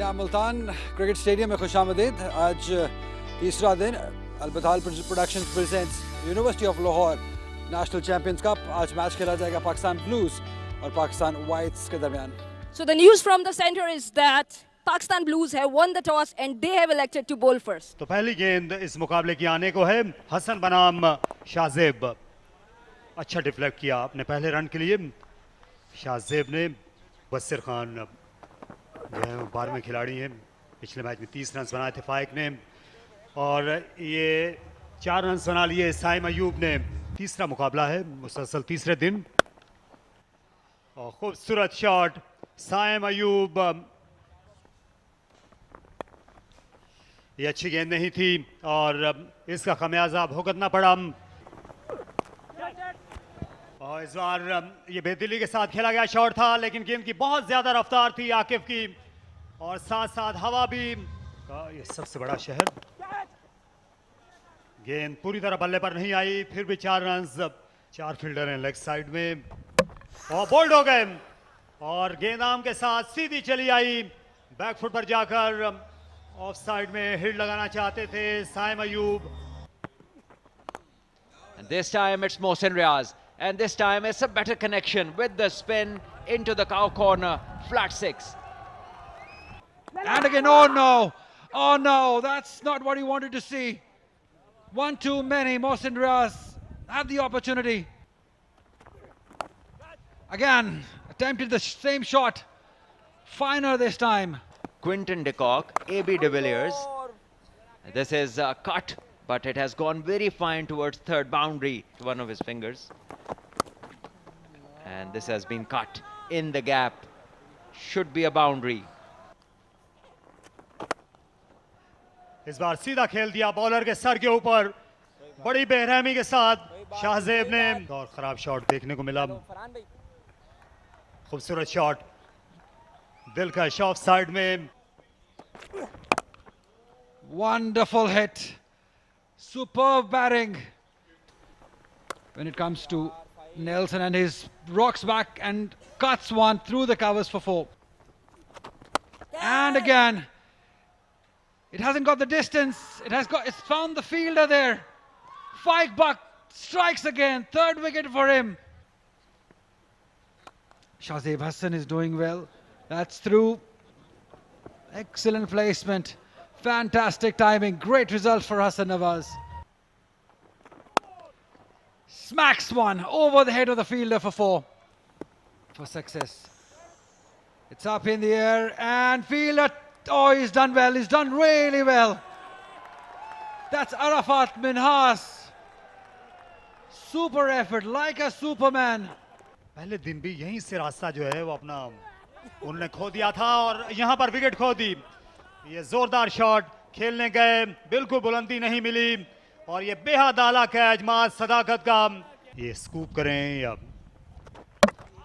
Jamia Multan cricket stadium में खुशामदीद। आज तीसरा दिन Al Batal productions presents university of Lahore national champions cup. आज मैच खेला जाएगा पाकिस्तान ब्लूज और पाकिस्तान व्हाइट्स के दरमियान। So the news from the center is that Pakistan Blues have won the toss and they have elected to bowl first. तो पहली गेंद इस मुकाबले की आने को है। हसन बनाम शाहजेब, अच्छा डिफ्लेक्ट किया अपने पहले रन के लिए शाहजेब ने। बसीर खान जो है 12वें खिलाड़ी हैं, पिछले मैच में 30 रन बनाए थे फाइक ने और ये 4 रन बना लिए साइम अयूब ने। तीसरा मुकाबला है मुसलसल तीसरे दिन और खूबसूरत शॉट साइम अयूब। ये अच्छी गेंद नहीं थी और इसका खमियाजा भुगतना पड़ा। और इस बार ये बेदिली के साथ खेला गया शॉट था, लेकिन गेंद की बहुत ज्यादा रफ्तार थी आकिफ की और साथ साथ हवा भी। ये सबसे बड़ा शहर, गेंद पूरी तरह बल्ले पर नहीं आई, फिर भी 4 रन। 4 फील्डर हैं लेग साइड में और बोल्ड हो गए और गेंद आम के साथ सीधी चली आई बैक फुट पर जाकर। ऑफ साइड में हिट लगाना चाहते थे Saim Ayub. And this time it's Mohsin Riaz, and this time it's a better connection with the spin into the cow corner, flat 6. And again, oh no, that's not what he wanted to see. One too many. Mohsin Riaz had the opportunity. Again, attempted the same shot, finer this time. Quinton de Kock, AB de Villiers. This is a cut, but it has gone very fine towards third boundary to one of his fingers. And this has been cut in the gap. Should be a boundary. इस बार सीधा खेल दिया bowler के sir के ऊपर बड़ी बेरहमी के साथ शाहजेब ने। और खराब शॉट देखने को मिला। खूबसूरत शॉट दिलकश ऑफ साइड में। Wonderful hit. Superb batting when it comes to Nelson, and his rocks back and cuts one through the covers for 4. And again, it hasn't got the distance. It's found the fielder there. Faik Buck strikes again. 3rd wicket for him. Shahzeb Hassan is doing well. That's through. Excellent placement. Fantastic timing. Great result for Hassan Nawaz. Smacks one over the head of the fielder for 4 for success. It's up in the air and fielder. Oh, he's done well. He's done really well. That's Arafat Minhas. Super effort, like a superman. पहले दिन भी यहीं से रास्ता जो है वो अपना उन्होंने खो दिया था और यहाँ पर विकेट खो दी। ये जोरदार शॉट खेलने गए, बिल्कुल बुलंदी नहीं मिली और ये बेहद आला कैच माज सदाकत का। ये स्कूप करें या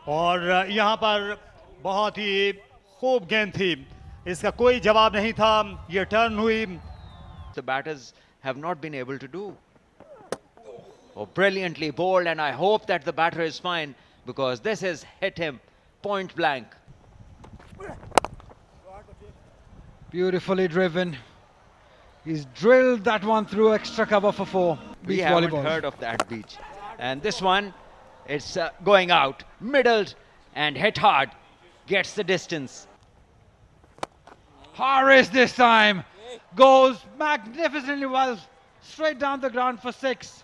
और यहाँ पर बहुत ही खूब गेंद थी, इसका कोई जवाब नहीं था। ये टर्न हुई। The batters have not been able to do. Oh, brilliantly bowled, and I hope that the batter is fine because this has hit him point blank. Beautifully driven. He's drilled that one through extra cover for 4. We haven't heard of that beach. And this one, it's going out, middled and hit hard, gets the distance. Harris this time goes magnificently well, straight down the ground for 6.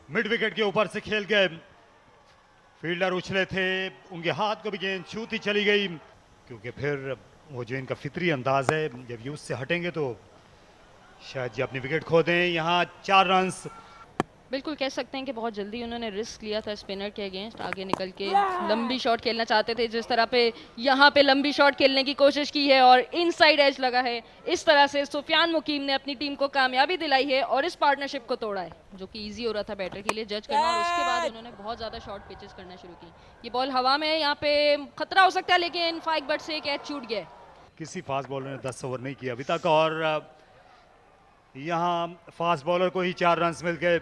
Mid wicket के ऊपर से खेल गए, fielder उछले थे, उनके हाथ को भी गेंद छूती चली गई क्योंकि फिर वो जो इनका फितरी अंदाज है, जब ये उससे हटेंगे तो शायद ये अपनी विकेट खो दें। यहाँ 4 रन। बिल्कुल कह सकते हैं कि बहुत जल्दी उन्होंने रिस्क लिया था स्पिनर के अगेंस्ट। आगे निकल के लंबी शॉट खेलना चाहते थे, जिस तरह पे यहाँ पे लंबी शॉट खेलने की कोशिश की है और इनसाइड एज लगा है। इस तरह से सुफियान मुकीम ने अपनी टीम को कामयाबी दिलाई है और इस पार्टनरशिप को तोड़ा है, जो कि इजी हो रहा था बैटर के लिए जज करना। और उसके बाद उन्होंने बहुत ज़्यादा शॉर्ट पिचेस करना शुरू की। ये बॉल हवा में, यहाँ पे खतरा हो सकता है, लेकिन फाइक बट से कैच छूट गया। किसी फास्ट बॉलर ने 10 ओवर नहीं किया अभी तक और यहाँ फास्ट बॉलर को ही 4 रन मिल गए।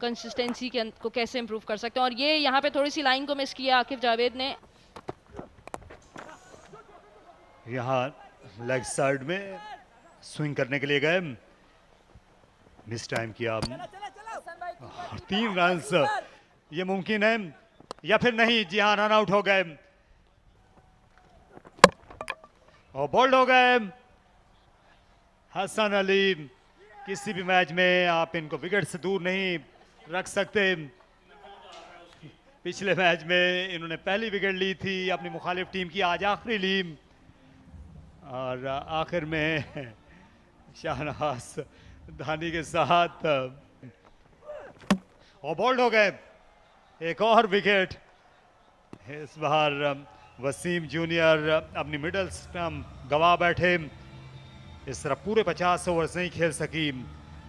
कंसिस्टेंसी को कैसे इंप्रूव कर सकते हैं, और ये यहाँ पे थोड़ी सी लाइन को मिस किया आकिफ जावेद ने। यहाँ लेग साइड में स्विंग करने के लिए गए, मिस टाइम किया और 3 रन्स ये मुमकिन है या फिर नहीं। जी हाँ, रन आउट हो गए और बोल्ड हो गए हसन अली। किसी भी मैच में आप इनको विकेट से दूर नहीं रख सकते। पिछले मैच में इन्होंने पहली विकेट ली थी अपनी मुखालिफ टीम की, आज आखिरी ली और आखिर में शाहनवाज धानी के साथ और बोल्ड हो गए। एक और विकेट इस बार वसीम जूनियर अपनी मिडल स्टंप गवा बैठे। इस तरह पूरे 50 ओवर्स नहीं खेल सकी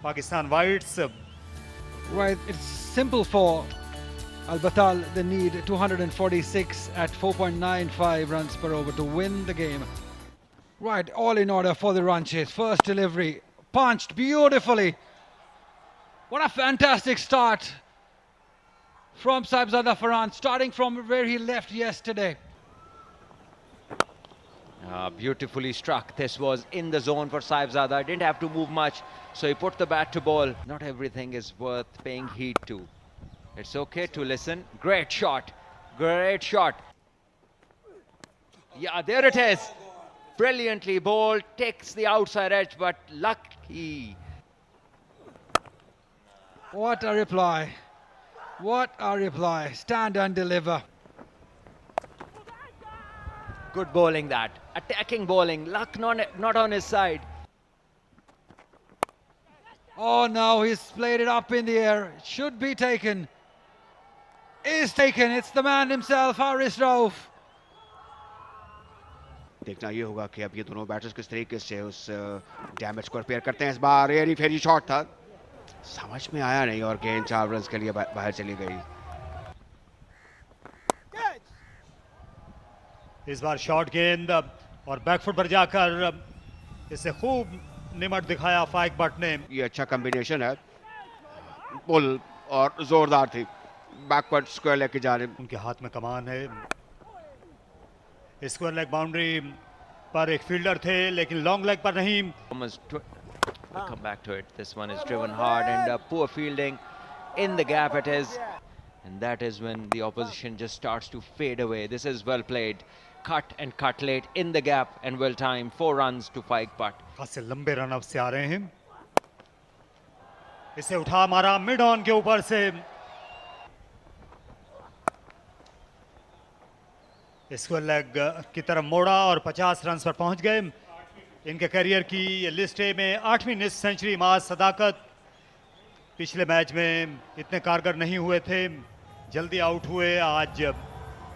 Pakistan whites. Right, it's simple for Al Batal. They need 246 at 4.95 runs per over to win the game. Right, all in order for the run chase. First delivery, punched beautifully. What a fantastic start from Saibzada Farhan, starting from where he left yesterday. Beautifully struck. This was in the zone for Saibzada. Didn't have to move much, so he put the bat to ball. Not everything is worth paying heed to. It's okay to listen. Great shot. Great shot. Yeah, there it is. Brilliantly bowled. Takes the outside edge, but lucky. What a reply. What a reply. Stand and deliver. Good bowling that. Attacking bowling. Luck not on his side. Oh, now he's played it up in the air. Should be taken. Is taken. It's the man himself, Haris Rauf. देखना ये होगा कि अब ये दोनों batters किस तरीके से उस डैमेज को रिपेयर करते हैं। इस बार एयरी फेरी शॉट था, समझ में आया नहीं और गेंद 4 रन के लिए बाहर चली गई। इस बार शॉर्ट गेंद और बैकफुट पर जाकर इसे खूब निमट दिखाया फाइक बट ने। ये अच्छा कॉम्बिनेशन है, पुल और जोरदार थी, बैकवर्ड स्क्वायर लेग की जानिब। उनके हाथ में कमान है। स्क्वायर लेग बाउंड्री पर एक फील्डर थे लेकिन लॉन्ग लेग पर नहीं। We'll come back to it. This one is driven hard and poor fielding in the gap it is, and that is when the opposition just starts to fade away. This is well played. Cut and cut late in the gap and well timed. 4 runs to Faik Butt. खासे लंबे run अब से आ रहे हैं। इसे उठा मारा mid on के ऊपर से। स्क्वायर लेग की तरफ मोड़ा और 50 रन पर पहुंच गए। इनके करियर की ये लिस्ट में 8वीं निस्फ सेंचुरी। माज सदाकत पिछले मैच में इतने कारगर नहीं हुए थे, जल्दी आउट हुए। आज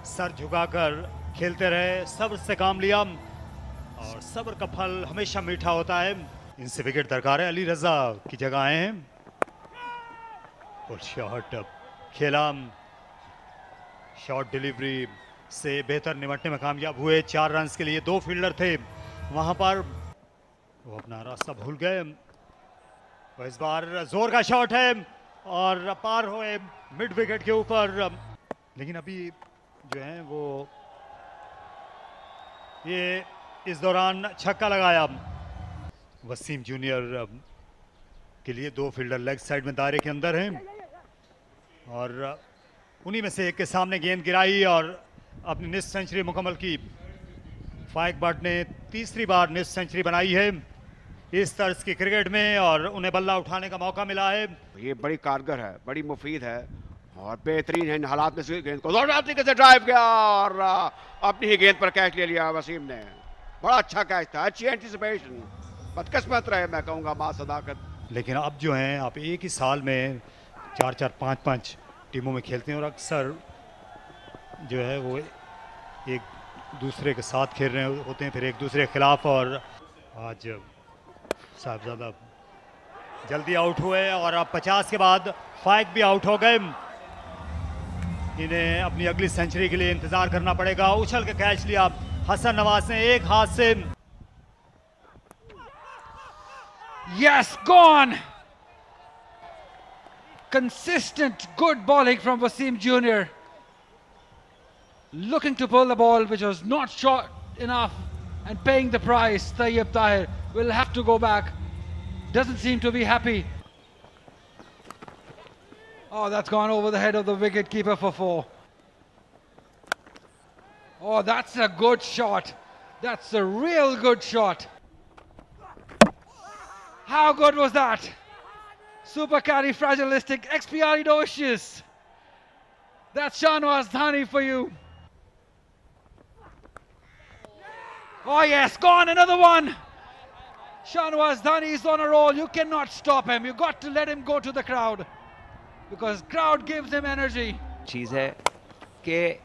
सर झुकाकर खेलते रहे, सब्र से काम लिया और सब्र का फल हमेशा मीठा होता है। इनसे विकेट दरकार है। अली रजा की जगह आए हैं। और शॉट खेला, शॉट डिलीवरी से बेहतर निमटने में कामयाब हुए। 4 रन के लिए 2 फील्डर थे वहां पर, वो अपना रास्ता भूल गए। इस बार जोर का शॉट है और पार हुए मिड विकेट के ऊपर, लेकिन अभी जो है वो ये इस दौरान छक्का लगाया। वसीम जूनियर के लिए 2 फील्डर लेग साइड में दायरे के अंदर हैं और उन्हीं में से एक के सामने गेंद गिराई और अपनी निस्फ सेंचुरी मुकम्मल की। फाइक बट ने तीसरी बार निस्फ सेंचुरी बनाई है इस तर्ज की क्रिकेट में और उन्हें बल्ला उठाने का मौका मिला है। ये बड़ी कारगर है, बड़ी मुफीद है और बेहतरीन है। इन हालात में से गेंद को जोरदार तरीके से ड्राइव किया और अपनी ही गेंद पर कैच ले लिया वसीम ने। बड़ा अच्छा कैच था, अच्छी एंटिसिपेशन। बदकिस्मत रहे मैं कहूँगा माज सदाकत। लेकिन अब जो हैं आप एक ही साल में 4-4, 5-5 टीमों में खेलते हैं और अक्सर जो है वो एक दूसरे के साथ खेल रहे होते हैं, फिर एक दूसरे के खिलाफ। और आज साहबजादा जल्दी आउट हुए और अब 50 के बाद फाइक भी आउट हो गए। इन्हें अपनी अगली सेंचुरी के लिए इंतजार करना पड़ेगा। उछल के कैच लिया हसन नवाज ने एक हाथ से। Yes, gone! Consistent, good bowling from Wasim Jr. Looking to pull the ball, which was not short enough. and paying the price. Tayyib Tahir will have to go back. Doesn't seem to be happy. Oh, that's gone over the head of the wicket keeper for 4. Oh, that's a good shot. That's a real good shot. How good was that? Super fragilistic expialidocious. That's Shahnawaz Dhani for you. Oh yes, gone, another one. Shahnawaz Dhani is on a roll. You cannot stop him. You got to let him go to the crowd, because crowd gives him energy. चीज़ है कि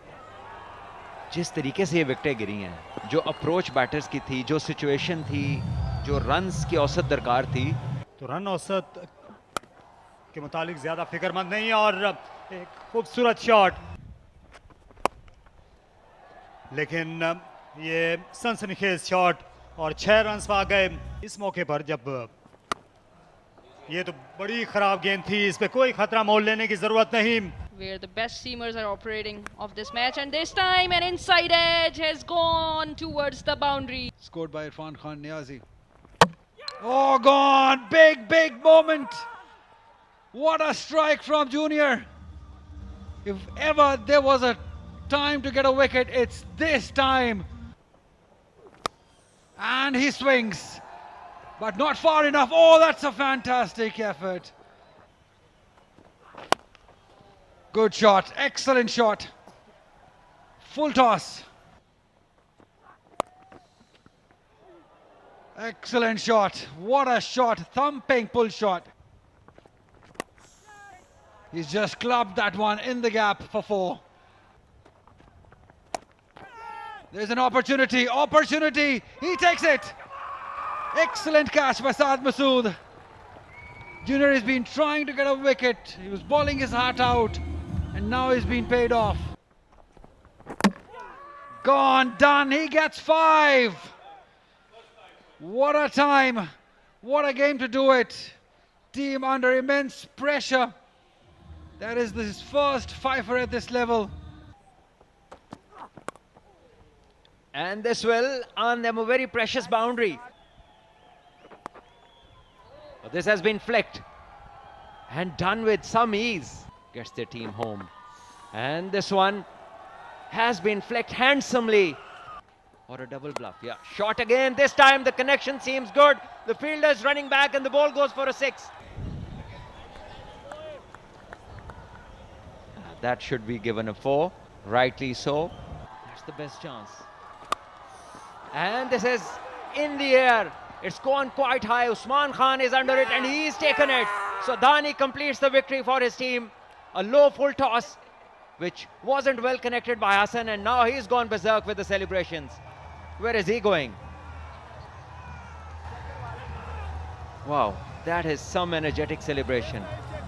जिस तरीके से ये विकेटें गिरी हैं, जो approach batters की थी, जो सिचुएशन थी, जो रन्स की औसत दरकार थी, तो रन औसत के मुतालिक ज्यादा फिक्रमंद नहीं है और एक खूबसूरत शॉट, लेकिन ये सनसनीखेज शॉट और 6 रन आ गए इस मौके पर, जब ये तो बड़ी खराब गेंद थी, इस पे कोई खतरा मोल लेने की जरूरत नहीं. Where the best seamers are operating of this match, and this time an inside edge has gone towards the boundary. Scored by Irfan Khan Niazi. Oh, gone! Big moment. What a strike from Junior. If ever there was a time to get a wicket, it's this time. And he swings, but not far enough. Oh, that's a fantastic effort. Good shot, excellent shot. Full toss. Excellent shot. What a shot. Thumping pull shot. He's just clubbed that one in the gap for 4. There's an opportunity. He takes it. Excellent catch by Saad Masood. Junior has been trying to get a wicket. He was bowling his heart out, and now he's been paid off. Gone, done. He gets 5. What a time. What a game to do it. Team under immense pressure. That is his first fifer at this level. and this will earn them a very precious boundary. But this has been flicked and done with some ease. Gets their team home. And this one has been flicked handsomely. Or a double bluff, yeah. Shot again. This time the connection seems good. The fielder's running back and the ball goes for a 6. That should be given a 4. Rightly so. That's the best chance. And this is in the air. It's gone quite high. Usman Khan is under it and he's taken it. So Dhani completes the victory for his team. A low full toss, which wasn't well connected by Hassan, and now he's gone berserk with the celebrations. Where is he going? Wow, that is some energetic celebration.